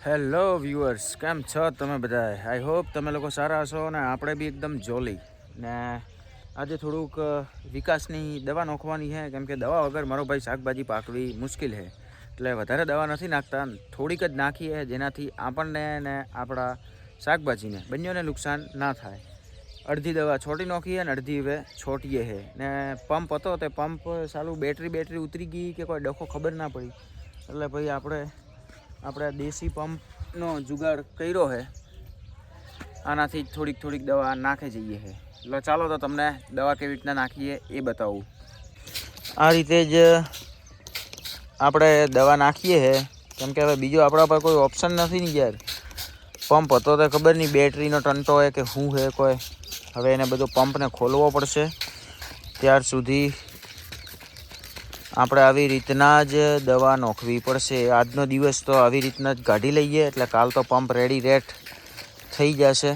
Hello viewers, કેમ છો તમે બધા? આઈ હોપ તમે લોકો સારા હશો ને આપણે બી એકદમ જોલી. ને આજે થોડુંક વિકાસની દવા નાખવાની છે, કેમ કે દવા વગર મારો ભાઈ શાકભાજી પાકવી મુશ્કેલ છે. એટલે વધારે દવા નથી નાખતા, થોડીક જ નાખીએ જેનાથી આપણને ને આપણા શાકભાજીને બંનેને નુકસાન ના થાય. અડધી દવા છોટી નાખીએ ને અડધી હવે છોટીએ છે. ને પંપ હતો તે પંપ સાલું બેટરી ઉતરી ગઈ કે કોઈ ડખો ખબર ના પડી, એટલે ભાઈ આપણે દેશી પંપનો જુગાડ કર્યો છે. આનાથી થોડીક દવા નાખી જઈએ છે. એટલે ચાલો તો તમને દવા કેવી રીતના નાખીએ એ બતાવું. આ રીતે જ આપણે દવા નાખીએ છે, કેમ કે હવે બીજો આપણા પર કોઈ ઓપ્શન નથી ને યાર. પંપ હતો તો ખબર નહીં બેટરીનો ટંટો હોય કે શું છે કોઈ. હવે એને બધું પંપને ખોલવો પડશે. ત્યાર સુધી આપણે આવી રીતના જ દવા નાખવી પડશે. આજનો દિવસ તો આવી રીતના જ કાઢી લઈએ, એટલે કાલ તો પંપ રેટ થઈ જશે,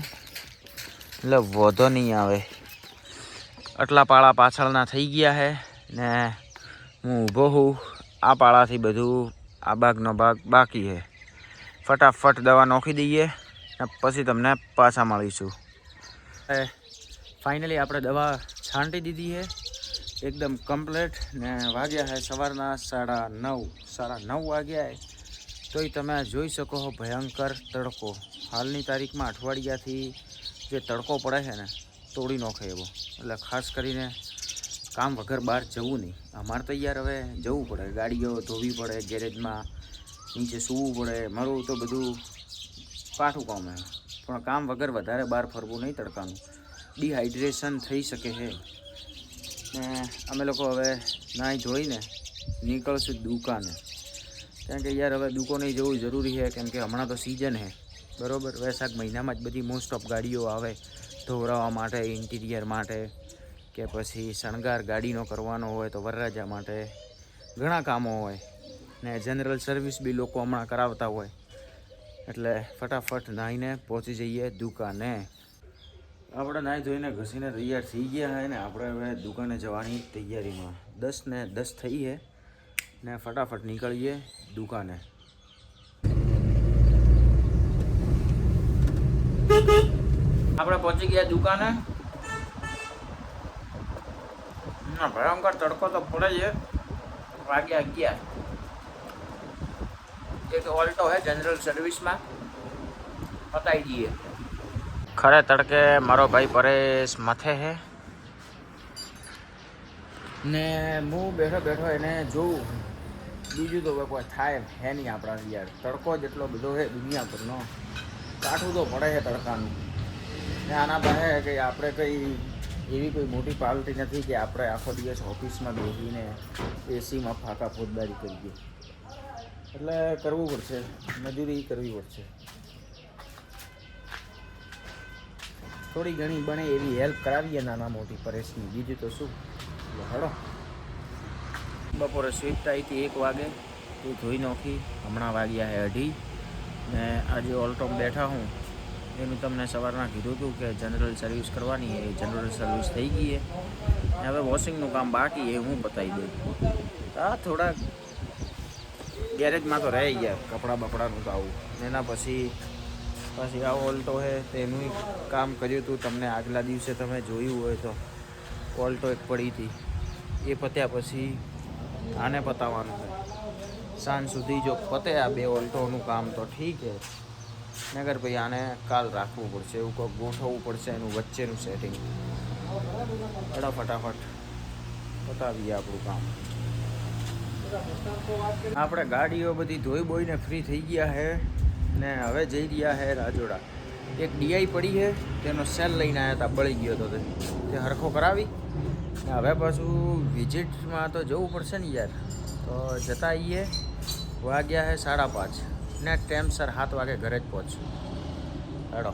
એટલે વધો નહીં આવે. આટલા પાળા પાછળના થઈ ગયા છે ને હું ઊભો છું. આ પાળાથી બધું આ ભાગનો ભાગ બાકી છે. ફટાફટ દવા નાખી દઈએ ને પછી તમને પાછા મળીશું. ફાઇનલી આપણે દવા છાંટી દીધી છે એકદમ કમ્પ્લીટ. ને વાગ્યા છે સવારના 9:30 વાગ્યા છે. તોય તમે જોઈ શકો છો ભયંકર તડકો. હાલની તારીખમાં અઠવાડિયાથી જે તડકો પડે છે ને તોડી નાખે એવો. એટલે ખાસ કરીને કામ વગર બહાર જવું નહીં. અમારે તો યાર હવે જવું પડે, ગાડીઓ ધોવી પડે, ગેરેજમાં નીચે સૂવું પડે. મારું તો બધું પાઠું કામ છે, પણ કામ વગર વધારે બહાર ફરવું નહીં તડકાનું. ડિહાઇડ્રેશન થઈ શકે છે. ને અમે લોકો હવે નાહી ધોઈને નીકળશું દુકાને, કારણ કે યાર હવે દુકાને જવું જરૂરી છે, કેમ કે હમણાં તો સિઝન છે બરાબર. વૈશાખ મહિનામાં જ બધી મોસ્ટ ઓફ ગાડીઓ આવે ધોવરાવવા માટે, ઇન્ટિરિયર માટે, કે પછી શણગાર ગાડીનો કરવાનો હોય તો વરરાજા માટે ઘણા કામો હોય. ને જનરલ સર્વિસ બી લોકો હમણાં કરાવતા હોય. એટલે ફટાફટ નાહીને પહોંચી જઈએ દુકાને. આપણે નાહી ધોઈને ઘસીને તૈયાર થઈ ગયા છે ને આપણે હવે દુકાને જવાની તૈયારીમાં. 10:10 થઈ છે ને ફટાફટ નીકળીએ દુકાને. આપણે પહોંચી ગયા દુકાને. ના ભયંકર તડકો તો પડે છે. વાગ્યા 11. એક ઓલ્ટો છે જનરલ સર્વિસમાં, પતાવી દઈએ. ખરે તડકે મારો ભાઈ પરેશ મથે છે ને હું બેઠો એને જોઉં. બીજું તો કોઈ થાય હે નહીં આપણા યાર. તડકો જેટલો બધો છે દુનિયા પરનો, કાઠું તો પડે છે તડકાનું. ને આના પાસે કંઈ આપણે કંઈ એવી કોઈ મોટી પાર્ટી નથી કે આપણે આખો દિવસ ઓફિસમાં બેસીને એસીમાં ફાંકા ફોજદારી કરીએ. એટલે કરવું પડશે, મજૂરી કરવી પડશે. થોડી ઘણી બને એવી હેલ્પ કરાવીએ નાના મોટી પરેશની, બીજું તો શું. હળો બપોરે સ્વીટ આવી હતી 1 વાગે, એ ધોઈ નાખી. હમણાં વાગ્યા છે 2:30. ને આજે ઓલ્ટોમાં બેઠા હું એનું તમને સવારના કીધું હતું કે જનરલ સર્વિસ કરવાની. એ જનરલ સર્વિસ થઈ ગઈ છે. હવે વોશિંગનું કામ બાકી એ હું બતાવી દઉં. હા, થોડા ગેરેજમાં તો રહી ગયા કપડાં બપડાનું તો આવું. એના પછી આ ઓલ્ટો છે તેનું કામ કર્યું હતું. તમને આગલા દિવસે તમે જોયું હોય તો ઓલ્ટો એક પડી હતી, એ પત્યા પછી આને પતાવવાનું છે. સાંજ સુધી જો પતે આ 2 ઓલ્ટોનું કામ તો ઠીક છે, નગર ભાઈ આને કાલ રાખવું પડશે. એવું કોઈ ગોઠવવું પડશે એનું વચ્ચેનું સેટિંગ. ફટાફટ પતાવીએ આપણું કામ. આપણે ગાડીઓ બધી ધોઈ બોઈને ફ્રી થઈ ગયા છે ને હવે જઈ રહ્યા છે રાજોડા. એક ડીઆઈ પડી છે, તેનો સેલ લઈને આવ્યા હતા, બળી ગયો હતો તે હરખો કરાવી. ને હવે પાછું વિઝિટમાં તો જવું પડશે ને યાર. તો જતા આવીએ. વાગ્યા છે 5:30 ને ટાઈમસર 7 વાગે ઘરે જ પહોંચશું. હેડો.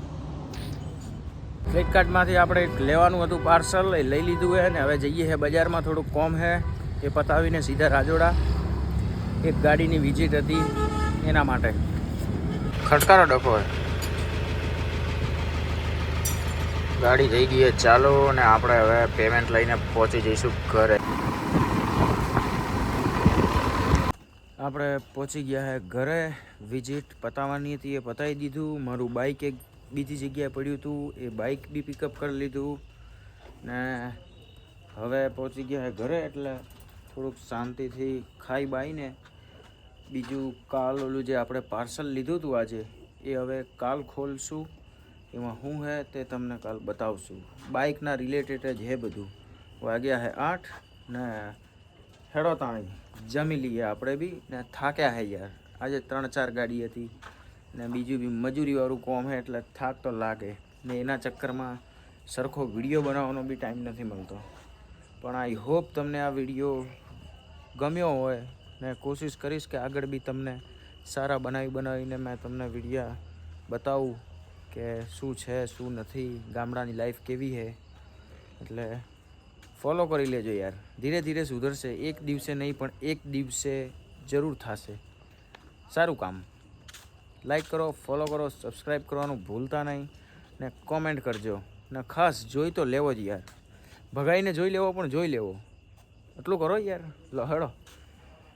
ફ્લિપકાર્ટમાંથી આપણે લેવાનું હતું પાર્સલ, લઈ લીધું છે ને હવે જઈએ છે બજારમાં. થોડુંક કોમ છે એ પતાવીને સીધા રાજોડા. એક ગાડીની વિઝિટ હતી એના માટે. ખડકારો ડખો હોય. ગાડી થઈ ગઈ ચાલો ને આપણે હવે પેમેન્ટ લઈને પહોંચી જઈશું ઘરે. આપણે પહોંચી ગયા હે ઘરે. વિઝિટ પતાવવાની હતી એ પતાવી દીધું. મારું બાઇક એક બીજી જગ્યાએ પડ્યું હતું, એ બાઇક બી પિકઅપ કરી લીધું ને હવે પહોંચી ગયા હે ઘરે. એટલે થોડુંક શાંતિથી ખાઈ બાઈને બીજું કાલ ઓલું જે આપણે પાર્સલ લીધું હતું આજે એ હવે કાલ ખોલશું. એમાં શું હે તે તમને કાલ બતાવશું. બાઇકના રિલેટેડ જ હે બધું. વાગ્યા હે 8 ને હેડો તાણી જમી લઈએ આપણે બી ને થાક્યા હે યાર. આજે 3-4 ગાડી હતી ને બીજું બી મજૂરીવાળું કોમ હે એટલે થાક તો લાગે ને એના ચક્કરમાં સરખો વિડીયો બનાવવાનો બી ટાઈમ નથી મળતો. પણ આઈ હોપ તમને આ વિડીયો ગમ્યો હોય ને કોશિશ કરીશ કે આગળ બી તમને સારા બનાવીને મેં તમને વિડીયા બતાવું કે શું છે શું નથી, ગામડાની લાઈફ કેવી છે. એટલે ફોલો કરી લેજો યાર. ધીરે ધીરે સુધરશે. એક દિવસે નહીં પણ એક દિવસે જરૂર થશે સારું કામ. લાઈક કરો, ફોલો કરો, સબસ્ક્રાઈબ કરવાનું ભૂલતા નહીં ને કોમેન્ટ કરજો ને ખાસ જોઈ તો લેવો જ યાર. ભગાઈને જોઈ લેવો પણ જોઈ લેવો. એટલું કરો યાર. લો હેડો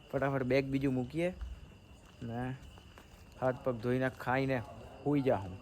ફટાફટ બેગ બીજું મૂકીએ ને હાથ પગ ધોઈને ખાઈને સૂઈ જા હું.